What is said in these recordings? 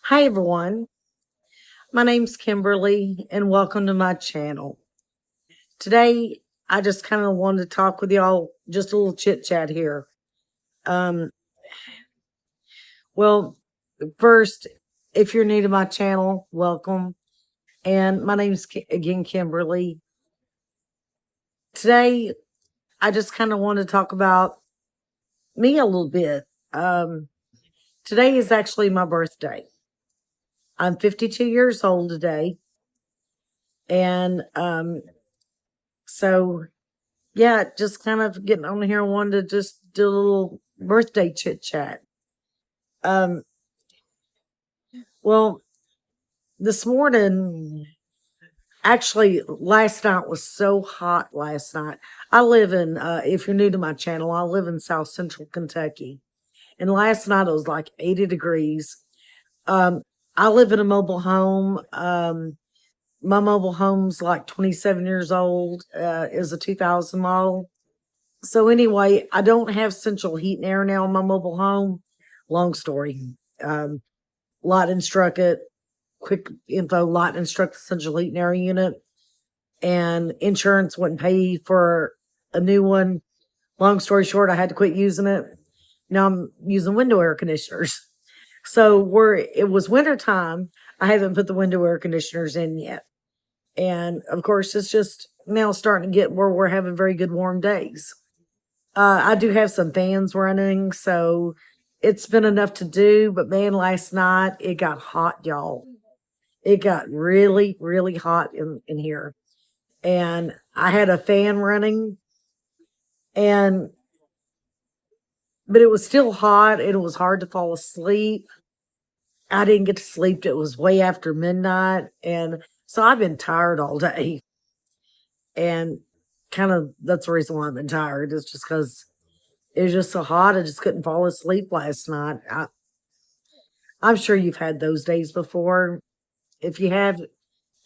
Hi everyone, my name's Kimberly and welcome to my channel. Today I just kind of wanted to talk with y'all, just a little chit chat here. Um, well, first, if you're new to my channel, welcome. And my name's again Kimberly. Today I just kind of want to talk about me a little bit. Um, Today is actually my birthday. I'm 52 years old today. And so yeah, just kind of getting on here. I wanted to just do a little birthday chit chat. Um, well, this morning, actually, last night was so hot. Last night, I live in. If you're new to my channel, I live in South Central Kentucky, and last night it was like 80 degrees. Um, I live in a mobile home. My mobile home's like 27 years old. Is a 2000 model. So anyway, I don't have central heat and air now in my mobile home. Long story. Lot instructed, quick info, lot instruct the central heat and air unit. And insurance wouldn't pay for a new one. Long story short, I had to quit using it. Now I'm using window air conditioners. So where it was winter time, I haven't put the window air conditioners in yet. And of course, it's just now starting to get where we're having very good warm days. I do have some fans running, so it's been enough to do. But man, last night it got hot, y'all. It got really, really hot in here. And I had a fan running, and but it was still hot and it was hard to fall asleep. I didn't get to sleep. It was way after midnight. And so I've been tired all day. And kind of that's the reason why I've been tired, is just because it was just so hot. I just couldn't fall asleep last night. I'm sure you've had those days before. If you have,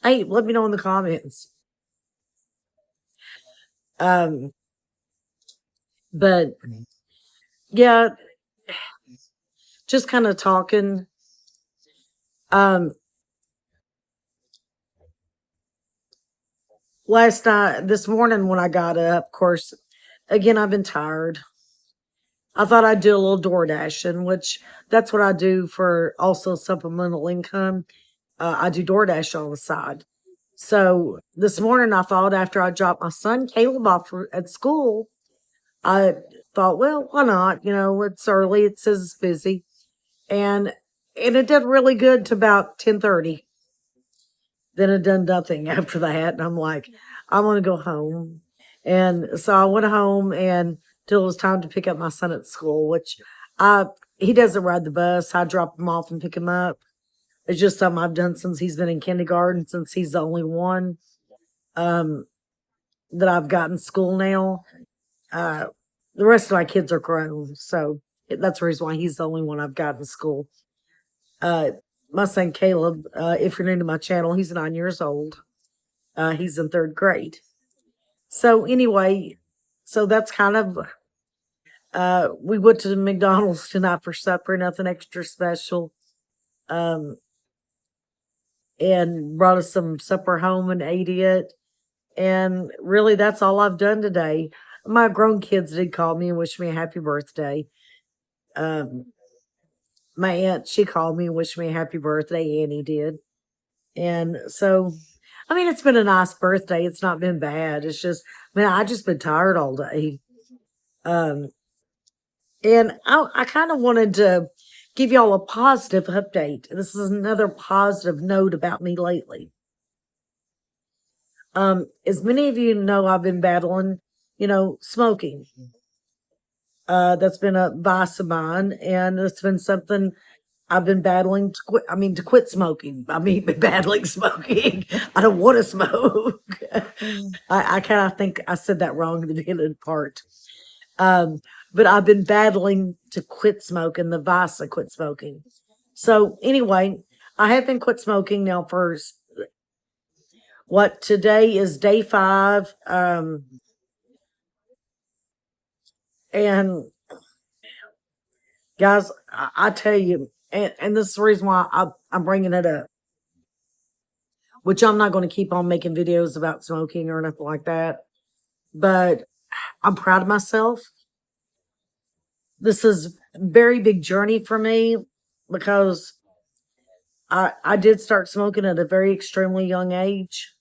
hey, let me know in the comments. Um, but yeah, just kind of talking. Um, Last night, this morning when I got up, of course, again, I've been tired. I thought I'd do a little door dashing, which that's what I do for also supplemental income. I do DoorDash on the side. So this morning, I thought after I dropped my son Caleb off at school, I thought, well, why not? You know, it's early. It says it's busy, and it did really good to about 10:30. Then it done nothing after that, and I'm like, I want to go home. And so I went home and till it was time to pick up my son at school, which I he doesn't ride the bus. I drop him off and pick him up. It's just something I've done since he's been in kindergarten, since he's the only one um, that I've got in school now. Uh, the rest of my kids are grown, so that's the reason why he's the only one I've got in school. Uh, my son Caleb, if you're new to my channel, he's 9 years old. He's in third grade. So anyway, so that's kind of we went to McDonald's tonight for supper, nothing extra special. Um, and brought us some supper home and ate it. And really, that's all I've done today. My grown kids did call me and wish me a happy birthday. Um, my aunt, she called me and wished me a happy birthday. Annie did. And so, I mean, it's been a nice birthday. It's not been bad. It's just, man, I just been tired all day. Um, and I kind of wanted to give y'all a positive update. This is another positive note about me lately. As many of you know, I've been battling, smoking. That's been a vice of mine, and it's been something I've been battling to quit. I mean, to quit smoking. I mean, battling smoking. I don't want to smoke. I kind of think I said that wrong in the beginning part. Um, but I've been battling to quit smoking, the vice of quit smoking. So anyway, I have been quit smoking now for what today is day 5. And guys, I tell you, and this is the reason why I'm bringing it up, which I'm not going to keep on making videos about smoking or nothing like that. But I'm proud of myself. This is a very big journey for me because I did start smoking at a very extremely young age.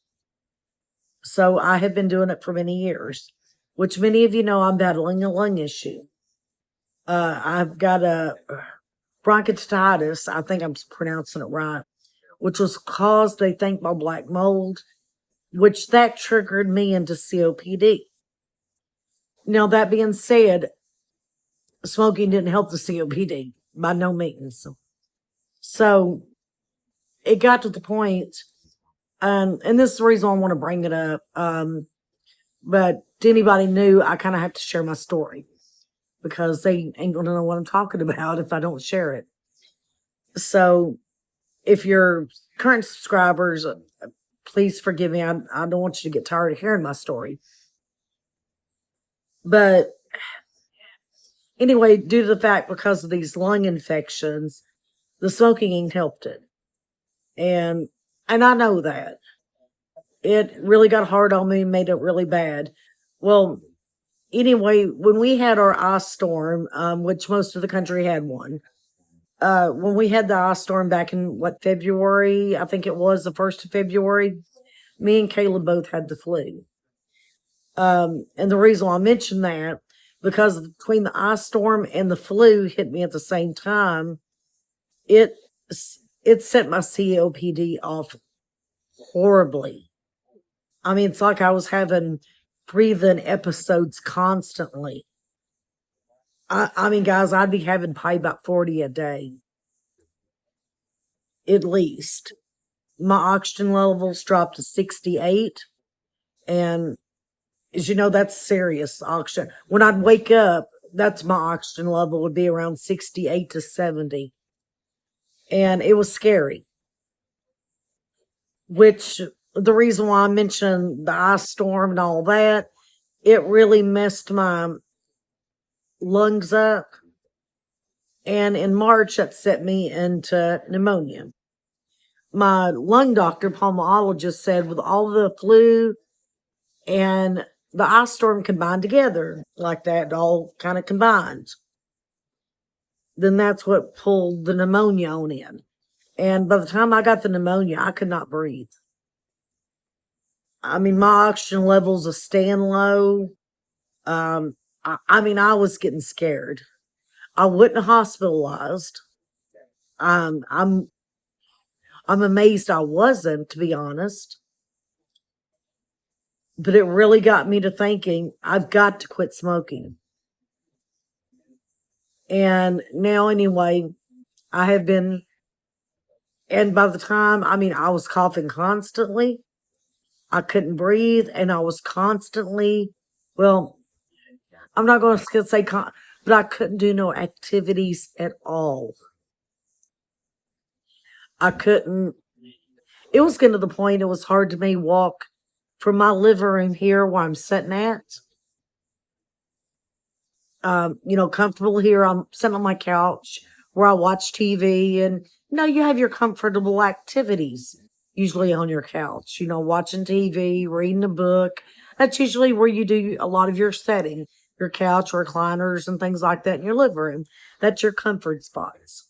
So I have been doing it for many years, which many of you know I'm battling a lung issue. I've got a bronchitis, I think I'm pronouncing it right, which was caused, they think, by black mold, which that triggered me into COPD. Now, that being said, smoking didn't help the COPD by no means. So it got to the point, and this is the reason I want to bring it up. But to anybody new, I kind of have to share my story because they ain't going to know what I'm talking about if I don't share it. So if you're current subscribers, please forgive me. I don't want you to get tired of hearing my story. But anyway, due to the fact because of these lung infections, the smoking ain't helped it. And I know that. It really got hard on me, made it really bad. Well, anyway, when we had our ice storm, which most of the country had one, when we had the ice storm back in February, I think it was the 1st of February, me and Caleb both had the flu. And the reason why I mention that, because between the ice storm and the flu hit me at the same time, it set my COPD off horribly. I mean, it's like I was having breathing episodes constantly. I mean, guys, I'd be having probably about 40 a day, at least. My oxygen levels dropped to 68, and as you know, that's serious oxygen. When I'd wake up, that's my oxygen level would be around 68 to 70. And it was scary. Which the reason why I mentioned the ice storm and all that, it really messed my lungs up. And in March, that set me into pneumonia. My lung doctor, pulmonologist, said with all the flu and the ice storm combined together like that, all kind of combined, then that's what pulled the pneumonia on in. And by the time I got the pneumonia, I could not breathe. I mean, my oxygen levels are staying low. I mean, I was getting scared. I wasn't hospitalized. I'm amazed I wasn't, to be honest. But it really got me to thinking, I've got to quit smoking. And now, anyway, I have been, and by the time, I mean, I was coughing constantly. I couldn't breathe, and I was constantly, well, I'm not going to say, but I couldn't do no activities at all. I couldn't, it was getting to the point it was hard to me walk from my living room here where I'm sitting at. Comfortable here. I'm sitting on my couch where I watch TV, and you have your comfortable activities usually on your couch, watching TV, reading a book. That's usually where you do a lot of your setting, your couch, recliners, and things like that in your living room. That's your comfort spots,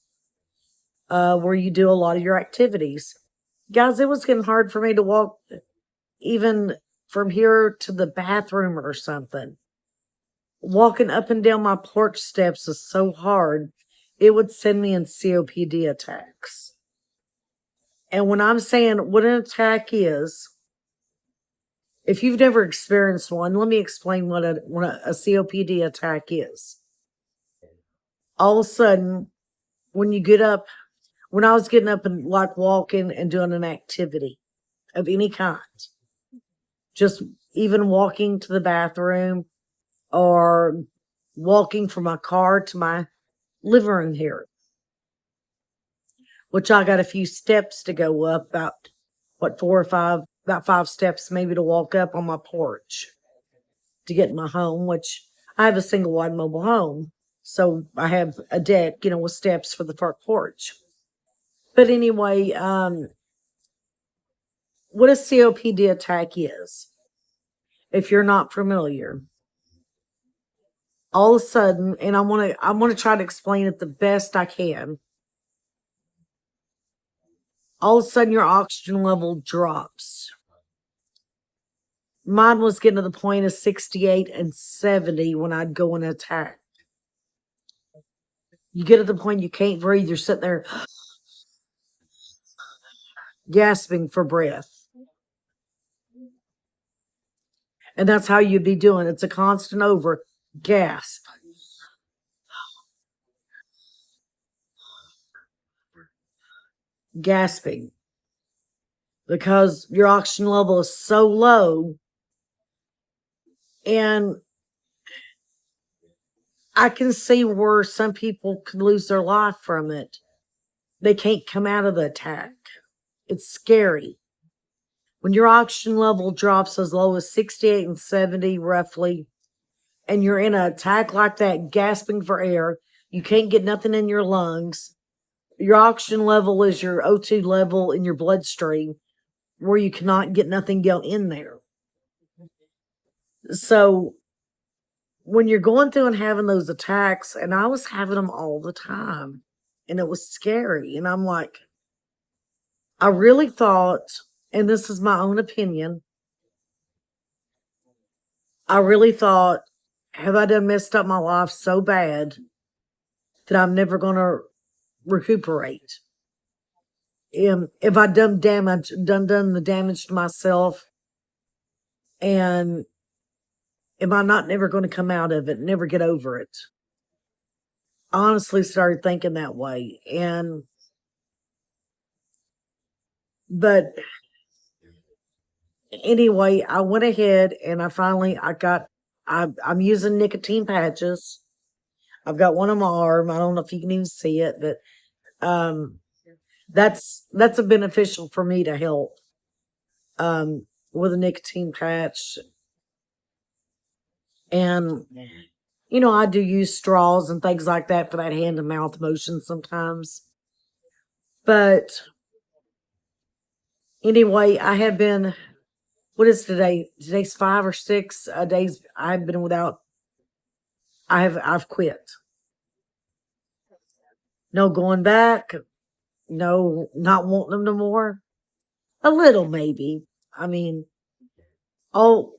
where you do a lot of your activities. Guys, it was getting hard for me to walk even from here to the bathroom or something. Walking up and down my porch steps is so hard, it would send me in COPD attacks. And when I'm saying what an attack is, if you've never experienced one, let me explain what a COPD attack is. All of a sudden, when you get up, when I was getting up and like walking and doing an activity of any kind, just even walking to the bathroom or walking from my car to my living room here, which I got a few steps to go up, about 5 steps maybe to walk up on my porch to get in my home, which I have a single wide mobile home. So I have a deck, with steps for the front porch. But anyway, what a COPD attack is, if you're not familiar, all of a sudden, and I want to try to explain it the best I can. All of a sudden, your oxygen level drops. Mine was getting to the point of 68 and 70 when I'd go in an attack. You get to the point you can't breathe. You're sitting there gasping for breath. And that's how you'd be doing. It's a constant over gasp. Gasping. Because your oxygen level is so low. And I can see where some people could lose their life from it. They can't come out of the attack. It's scary. When your oxygen level drops as low as 68 and 70 roughly, and you're in an attack like that, gasping for air, you can't get nothing in your lungs. Your oxygen level is your O2 level in your bloodstream, where you cannot get nothing go in there. So when you're going through and having those attacks, and I was having them all the time, and it was scary. And I'm like, I really thought, and this is my own opinion, I really thought, have I done messed up my life so bad that I'm never going to recuperate? If I done the damage to myself, and am I not never going to come out of it, never get over it? I honestly started thinking that way. But anyway, I went ahead and I'm using nicotine patches. I've got one on my arm. I don't know if you can even see it, but that's a beneficial for me to help with a nicotine patch. And I do use straws and things like that for that hand to mouth motion sometimes. But anyway, I have been, what is today? Today's 5 or 6 days I've been without, I've quit. No going back. No, not wanting them no more. A little maybe. I mean, all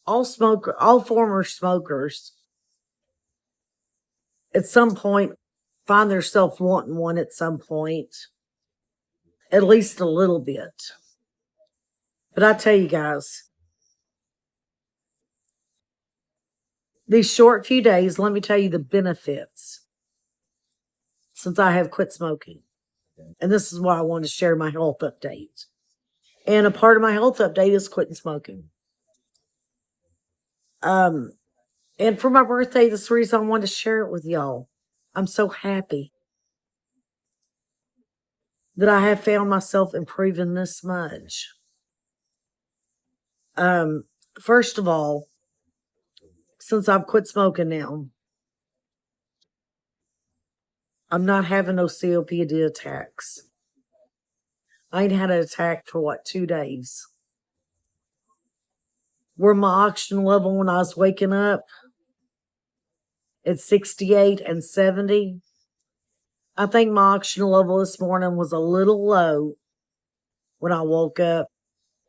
all former smokers at some point find themselves wanting one at some point, at least a little bit. But I tell you guys, these short few days, let me tell you the benefits since I have quit smoking. And this is why I wanted to share my health update. And a part of my health update is quitting smoking. And for my birthday, this is the reason I wanted to share it with y'all. I'm so happy that I have found myself improving this much. First of all, since I've quit smoking now, I'm not having no COPD attacks. I ain't had an attack for 2 days. Where my oxygen level when I was waking up at 68 and 70, I think my oxygen level this morning was a little low when I woke up.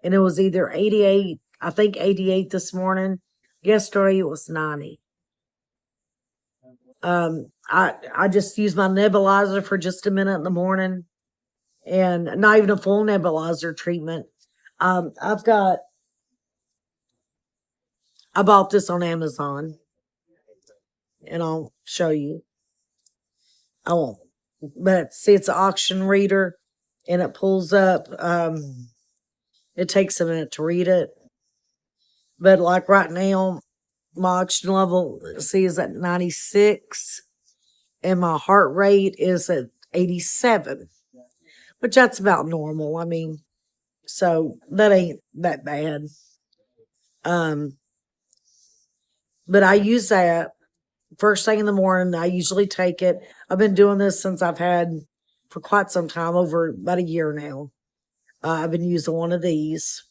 And it was either 88, I think 88 this morning. Yesterday it was 90. I just used my nebulizer for just a minute in the morning, and not even a full nebulizer treatment. I bought this on Amazon, and I'll show you. I won't, but see, it's an oxygen reader, and it pulls up. It takes a minute to read it, but like right now, my oxygen level, see, is at 96, and my heart rate is at 87, which that's about normal. I mean, so that ain't that bad. But I use that first thing in the morning. I usually take it. I've been doing this since I've had for quite some time, over about a year now. I've been using one of these.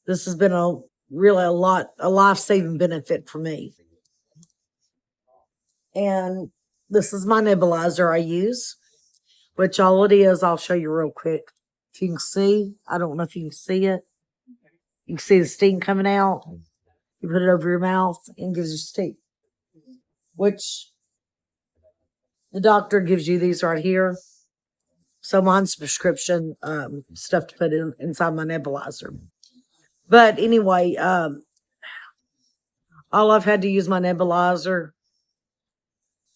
This has been a life-saving benefit for me. And this is my nebulizer I use, which all it is, I'll show you real quick. If you can see, I don't know if you can see it. You can see the steam coming out. You put it over your mouth and gives you steam, which the doctor gives you these right here. So mine's prescription stuff to put inside my nebulizer. But anyway, all I've had to use my nebulizer.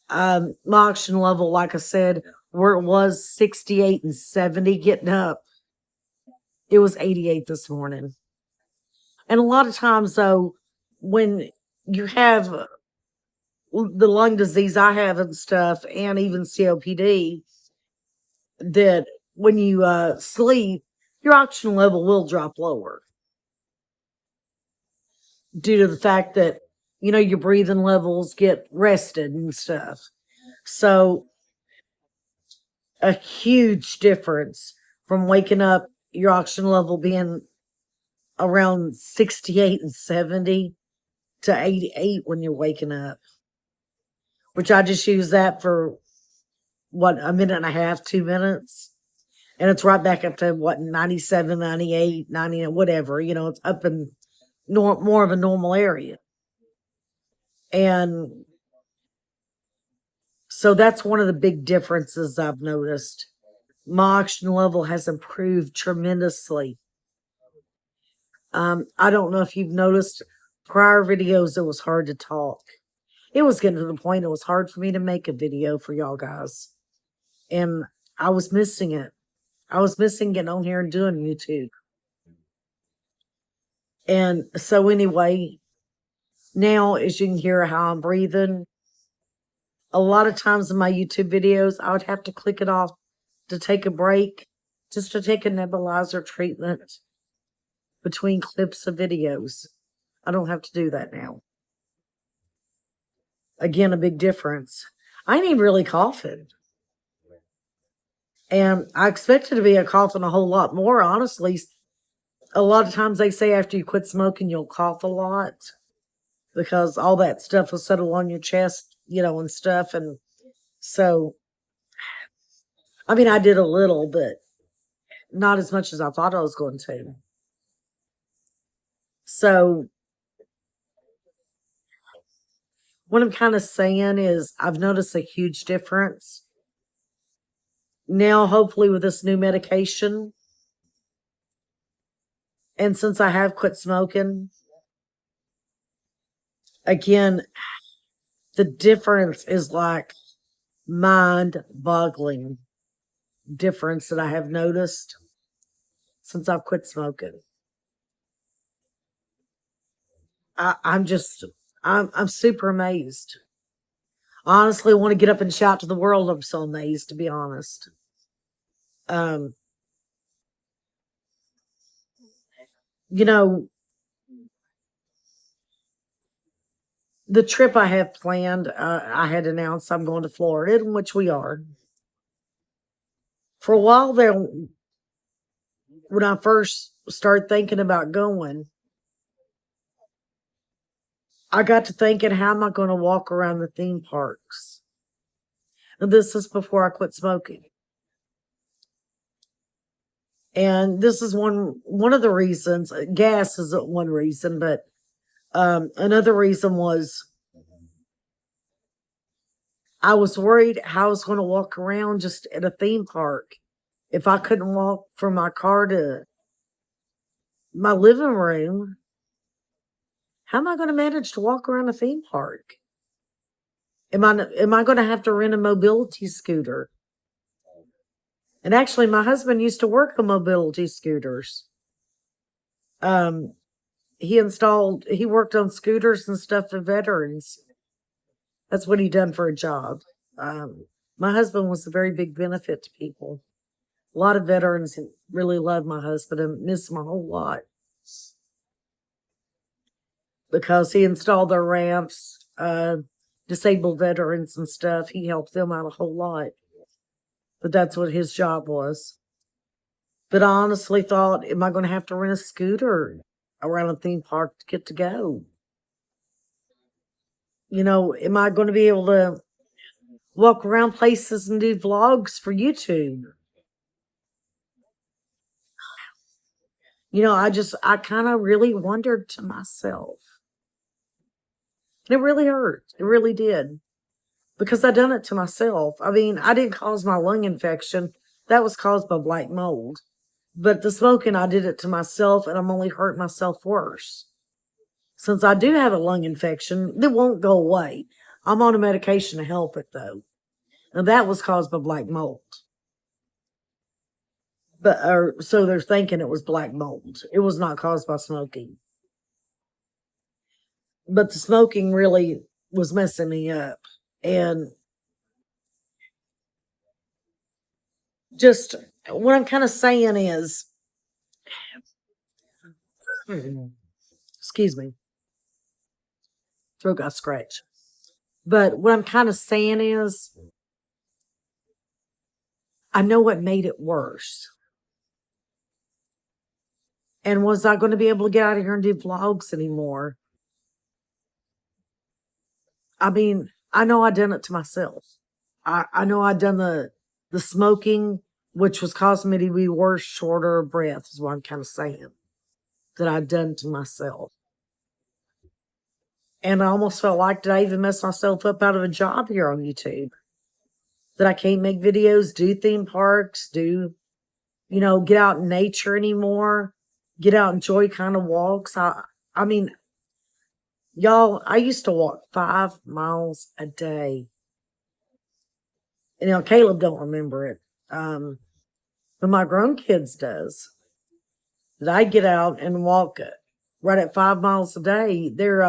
My oxygen level, like I said, where it was 68 and 70 getting up, it was 88 this morning. And a lot of times, though, when you have the lung disease I have and stuff, and even COPD, that when you sleep, your oxygen level will drop lower due to the fact that, you know, your breathing levels get rested and stuff. So a huge difference from waking up, your oxygen level being around 68 and 70 to 88 when you're waking up, which I just use that for what, a minute and a half, 2 minutes. And it's right back up to what, 97, 98, 90, whatever, you know, it's up in more of a normal area. And so that's one of the big differences I've noticed. My oxygen level has improved tremendously. I don't know if you've noticed prior videos, it was hard to talk. It was getting to the point it was hard for me to make a video for y'all guys. And I was missing it. I was missing getting on here and doing YouTube. And so anyway, now as you can hear how I'm breathing, a lot of times in my YouTube videos, I would have to click it off to take a break, just to take a nebulizer treatment between clips of videos. I don't have to do that now. Again, a big difference. I ain't even really coughing. And I expected to be coughing a whole lot more, honestly. A lot of times they say after you quit smoking, you'll cough a lot because all that stuff will settle on your chest, you know, and stuff. And so, I mean, I did a little, but not as much as I thought I was going to. So, what I'm kind of saying is I've noticed a huge difference. Now, hopefully with this new medication, and since I have quit smoking, again, the difference is like mind-boggling difference that I have noticed since I've quit smoking. I'm super amazed. I honestly want to get up and shout to the world. I'm so amazed, to be honest. You know, the trip I have planned, I had announced I'm going to Florida, in which we are. For a while there, when I first started thinking about going, I got to thinking, how am I going to walk around the theme parks? And this is before I quit smoking. And this is one of the reasons. Gas isn't one reason, but another reason was I was worried how I was going to walk around just at a theme park if I couldn't walk from my car to my living room. How am I going to manage to walk around a theme park? Am I going to have to rent a mobility scooter? And actually, my husband used to work on mobility scooters. He worked on scooters and stuff for veterans. That's what he done for a job. My husband was a very big benefit to people. A lot of veterans really love my husband and miss him a whole lot because he installed their ramps, disabled veterans and stuff. He helped them out a whole lot. But that's what his job was. But I honestly thought, am I going to have to rent a scooter around a theme park to get to go? Am I going to be able to walk around places and do vlogs for YouTube? I kind of really wondered to myself. And it really hurt. It really did. Because I done it to myself. I mean, I didn't cause my lung infection. That was caused by black mold. But the smoking, I did it to myself, and I'm only hurting myself worse. Since I do have a lung infection, it won't go away. I'm on a medication to help it, though. And that was caused by black mold. So they're thinking it was black mold. It was not caused by smoking. But the smoking really was messing me up. And just what I'm kind of saying is, excuse me, throat got scratched. But what I'm kind of saying is, I know what made it worse. And was I going to be able to get out of here and do vlogs anymore? I mean, I know I done it to myself. I know I done the smoking, which was causing me to be worse, shorter of breath, is what I'm kind of saying. That I done to myself. And I almost felt like, did I even mess myself up out of a job here on YouTube? That I can't make videos, do theme parks, get out in nature anymore, get out and enjoy kind of walks. I mean, y'all, I used to walk 5 miles a day. And Caleb don't remember it. But my grown kids does. That I get out and walk right at 5 miles a day. There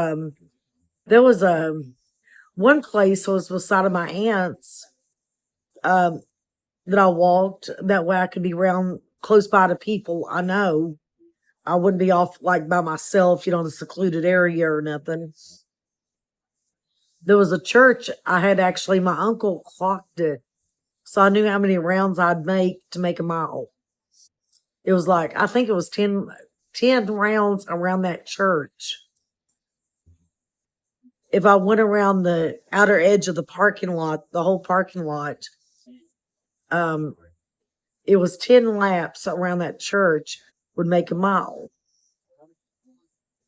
was one place was beside of my aunt's that I walked. That way I could be around close by to people I know. I wouldn't be off like by myself, in a secluded area or nothing. There was a church I had actually, my uncle clocked it. So I knew how many rounds I'd make to make a mile. It was like, I think it was 10 rounds around that church. If I went around the outer edge of the parking lot, the whole parking lot, it was 10 laps around that church would make a mile.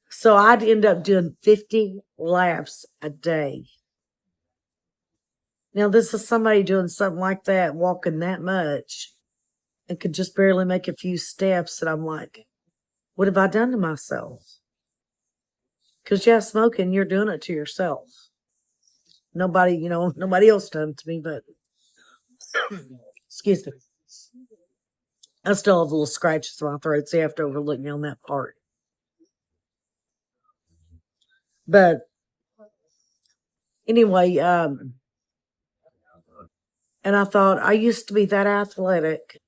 So I'd end up doing 50 laps a day. Now, this is somebody doing something like that, walking that much, and could just barely make a few steps. And I'm like, what have I done to myself? Because, yeah, smoking, you're doing it to yourself. Nobody else done it to me, but, excuse me. I still have little scratches on my throat, so you have to overlook me on that part. But anyway, and I thought I used to be that athletic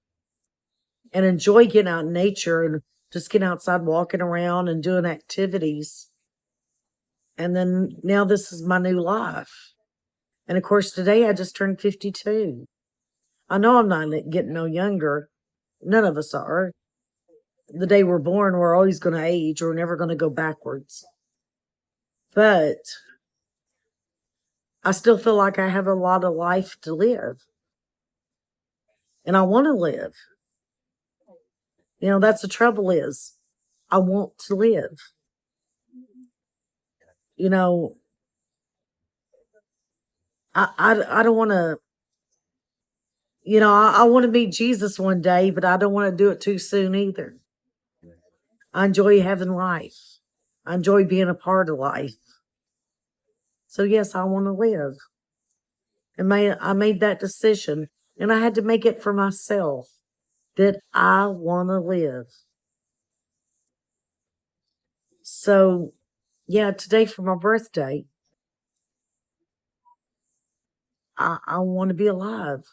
and enjoy getting out in nature and just getting outside, walking around and doing activities. And then now this is my new life. And of course, today I just turned 52. I know I'm not getting no younger. None of us are. The day we're born, we're always going to age. We're never going to go backwards. But I still feel like I have a lot of life to live. And I want to live. That's the trouble is, I want to live. I don't want to, I want to meet Jesus one day, but I don't want to do it too soon either. I enjoy having life. I enjoy being a part of life. So yes, I want to live. And I made that decision, and I had to make it for myself that I want to live. So, yeah, today for my birthday, I want to be alive,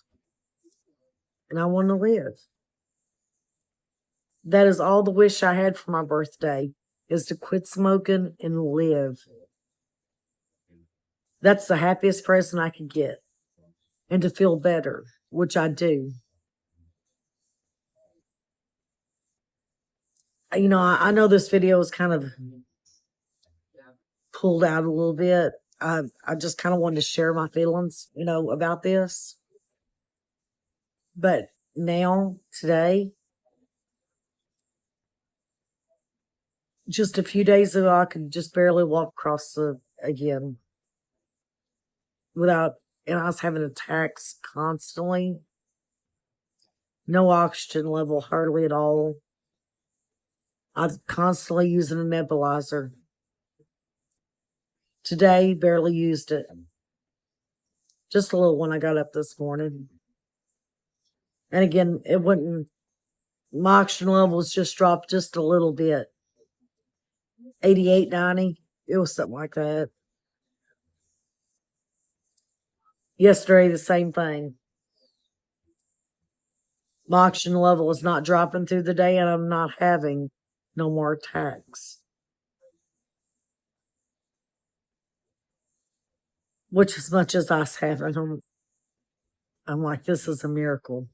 and I want to live. That is all the wish I had for my birthday, is to quit smoking and live. That's the happiest present I could get. And to feel better, which I do. I know this video is kind of pulled out a little bit. I just kind of wanted to share my feelings, about this. But now, today, just a few days ago, I could just barely walk across again without, and I was having attacks constantly. No oxygen level, hardly at all. I was constantly using a nebulizer. Today, barely used it. Just a little when I got up this morning. And again, it wouldn't, my oxygen levels just dropped just a little bit. 88, 90. It was something like that. Yesterday, the same thing. My oxygen level is not dropping through the day, and I'm not having no more attacks. Which, as much as I was having, I'm like, this is a miracle.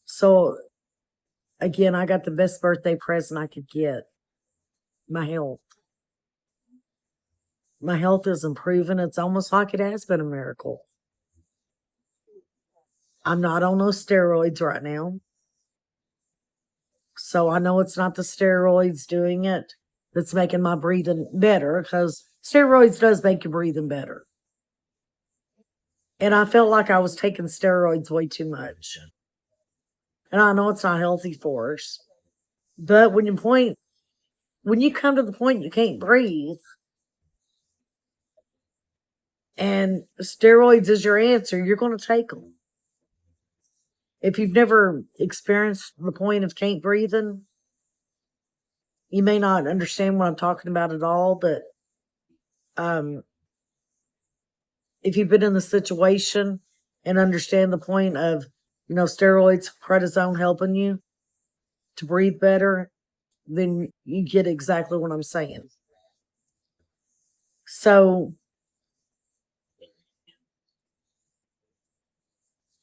So, again, I got the best birthday present I could get. My health. My health is improving. It's almost like it has been a miracle. I'm not on those steroids right now. So I know it's not the steroids doing it that's making my breathing better, because steroids does make your breathing better. And I felt like I was taking steroids way too much. And I know it's not healthy for us. But when you come to the point you can't breathe, and steroids is your answer, you're going to take them. If you've never experienced the point of can't breathing, you may not understand what I'm talking about at all, but if you've been in the situation and understand the point of, steroids, prednisone helping you to breathe better, then you get exactly what I'm saying. So,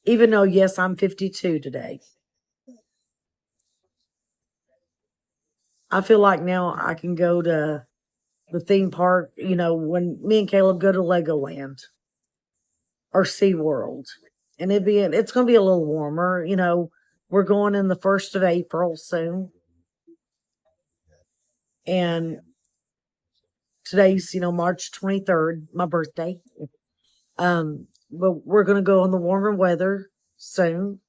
even though, yes, I'm 52 today, I feel like now I can go to the theme park, when me and Caleb go to Legoland or SeaWorld. And it's going to be a little warmer. We're going in the 1st of April soon. And today's, March 23rd, my birthday. But we're going to go in the warmer weather soon.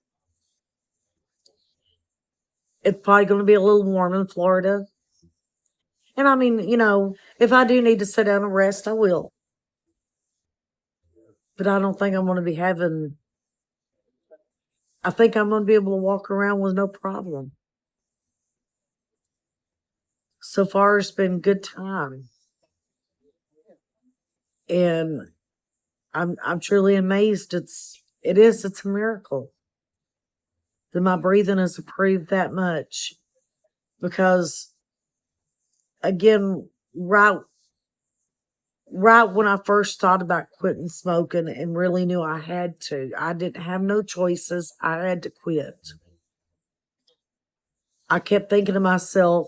It's probably going to be a little warm in Florida. And I mean, if I do need to sit down and rest, I will. But I don't think I'm going to be I think I'm going to be able to walk around with no problem. So far, it's been good time. And I'm truly amazed. It's a miracle that my breathing has improved that much. Because again, right when I first thought about quitting smoking and really knew I had to, I didn't have no choices. I had to quit. I kept thinking to myself,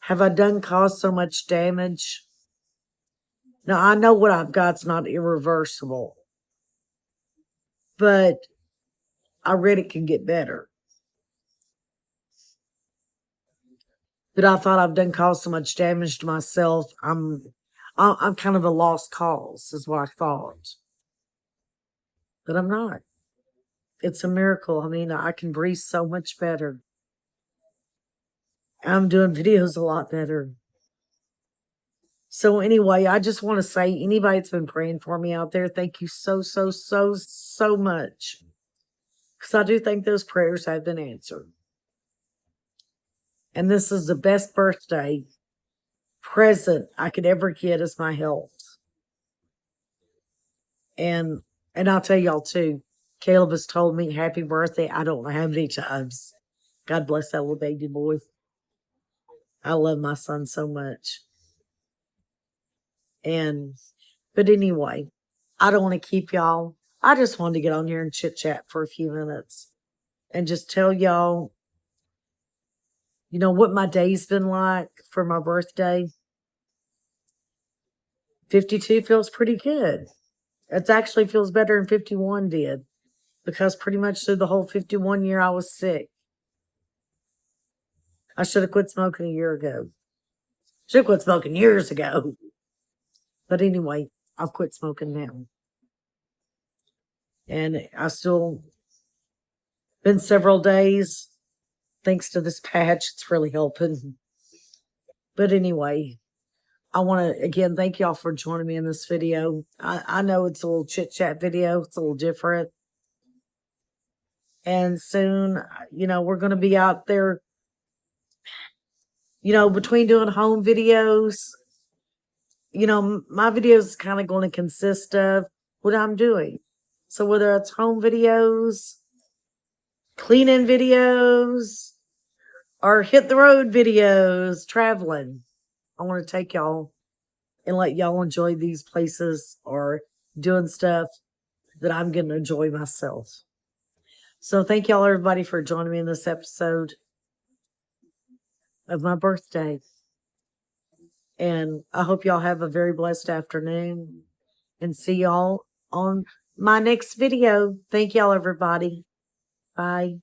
have I done caused so much damage? Now, I know what I've got's not irreversible, but I read it can get better. But I thought I've done caused so much damage to myself. I'm kind of a lost cause, is what I thought. But I'm not. It's a miracle. I mean, I can breathe so much better. I'm doing videos a lot better. So anyway, I just want to say, anybody that's been praying for me out there, thank you so, so, so, so much. Because I do think those prayers have been answered. And this is the best birthday present I could ever get, is my health. And I'll tell y'all too, Caleb has told me happy birthday I don't know how many times. God bless that little baby boy. I love my son so much. But anyway, I don't want to keep y'all. I just wanted to get on here and chit chat for a few minutes and just tell y'all, what my day's been like for my birthday. 52 feels pretty good. It actually feels better than 51 did, because pretty much through the whole 51 year I was sick. I should have quit smoking a year ago. Should have quit smoking years ago. But anyway, I've quit smoking now. And I still been several days. Thanks to this patch, it's really helping. But anyway, I want to again thank y'all for joining me in this video. I know it's a little chit chat video, it's a little different. And soon, we're going to be out there, between doing home videos. My videos kind of going to consist of what I'm doing. So whether it's home videos, cleaning videos, or hit the road videos, traveling, I want to take y'all and let y'all enjoy these places or doing stuff that I'm going to enjoy myself. So thank y'all everybody for joining me in this episode of my birthday. And I hope y'all have a very blessed afternoon and see y'all on my next video. Thank y'all everybody. Bye.